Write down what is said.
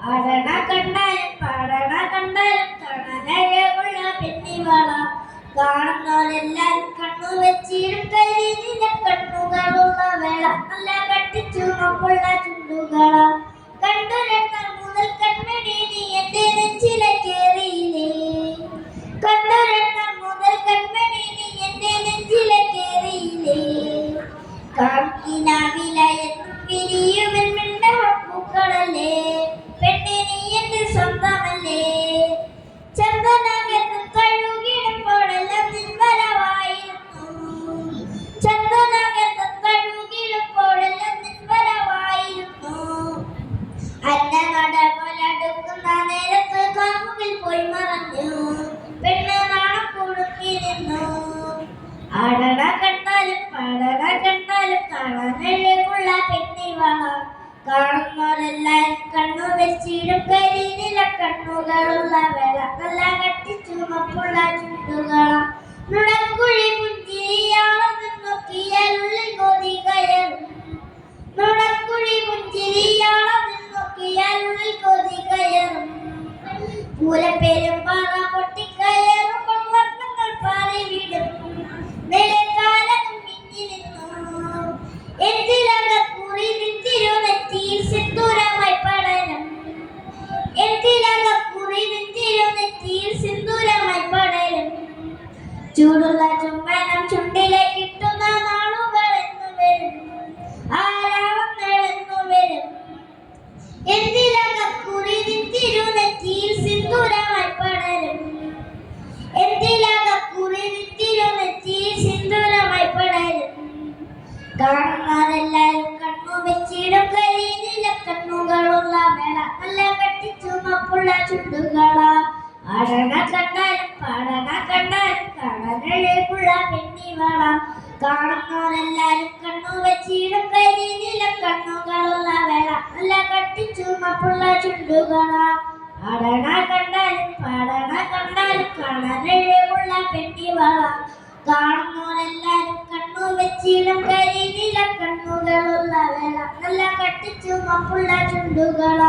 ആടണ കണ്ടാലും പാടണ കണ്ടാലും കാണാനഴകുള്ള പെണ്ണിവള കാണുന്നവരെല്ലാരും കണ്ണു വെച്ചിടും കരീതിലെ കണ്ണുകളുള്ള വേള നല്ല കട്ടിച്ചുമപ്പുള്ള ചുണ്ടുകള കണ്ടു രണ്ടാം മുതൽ കൺമണി നീ എന്റെ നെഞ്ചിലെ കേറിയില്ലേ കണ്ടു രണ്ടാം മുതൽ കൺമണി നീ എന്റെ നെഞ്ചിലെ കേറിയില്ലേ കാക്കിനാവിലയെന്നും വിരിയുമെൻ പൂക്കളല്ലേ പെണ്ണെ നീ എന്റെ സ്വന്തമല്ലേ ചന്ദനകത്തും കഴുകിടുമ്പോഴെല്ലാം നിൻവരവായിരുന്നു ചന്ദനകത്തും കഴുകിടുമ്പോഴെല്ലാം നിൻവരവായിരുന്നു അന്ന നട പോലടുക്കുന്ന നേരത്ത് കാമുകിൽ പോയി മറഞ്ഞു പെണ്ണ് നാണം കൊടുക്കി നിന്നു ആടണ കണ്ടാലും പാടണ കണ്ടാലും കാണാനഴകുള്ള പെണ്ണിവള കാണുന്നവരെല്ലാരും കണ്ണു വെച്ചിടും കരിനില കണ്ണുകളുള്ള വേള നല്ല കട്ടിച്ചുമപ്പുള്ള ചുണ്ടുകള നുണക്കുഴി പുഞ്ചിരിയാണെന്ന് നോക്കിയാൽ ഉള്ളിൽ കൊതി കയറും നുണക്കുഴി പുഞ്ചിരിയാണെന്ന് നോക്കിയാൽ ഉള്ളിൽ കൊതി കയറും പൂരപ്പേരും പാറ പൊട്ടിക്കയറുമ്പോൾ വർണ്ണങ്ങൾ പാറിവിടും നിലക്കാലം മിന്നി നിന്നു എന്തിലകക്കുറി നിന്തിരുനെറ്റിയിൽ സിന്ദൂരമായി പടരും എന്തിലകക്കുറി നിന്തിരുനെറ്റിയിൽ സിന്ദൂരമായി പടരും ചൂടുള്ള ചുംബനം ചുണ്ടിലേക്ക് ഇട്ടുന്ന നാളുകൾ എന്നു വരും ആരാവങ്ങൾ എന്നു വരും എന്തിലകക്കുറി നിന്തിരുനെറ്റിയിൽ സിന്ദൂരമായി പടരും എന്തിലകക്കുറി നിന്തിരുനെറ്റിയിൽ സിന്ദൂരമായി പടരും കാണുന്നവരെല്ലാരും കണ്ണു വെച്ചിടും കരിനില കണ്ണുകളുള്ള വേള നല്ല കട്ടിച്ചുമപ്പുള്ള ചുണ്ടുകള ആടണ കണ്ടാലും പാടണ കണ്ടാലും കാണാനഴകുള്ള പെണ്ണിവള കാണുന്നവരെല്ലാരും കണ്ണു വെച്ചിടും കരിനില കണ്ണുകളുള്ള വേള നല്ല കട്ടിച്ചുമപ്പുള്ള ചുണ്ടുകള ആടണ കണ്ടാലും പാടണ കണ്ടാലും കാണാനഴകുള്ള പെണ്ണിവള കാണുന്നവരെല്ലാരും കണ്ണു വെച്ചിടും കരിനില കണ്ണുകളുള്ള വേള നല്ല കട്ടിച്ചുമപ്പുള്ള ചുണ്ടുകള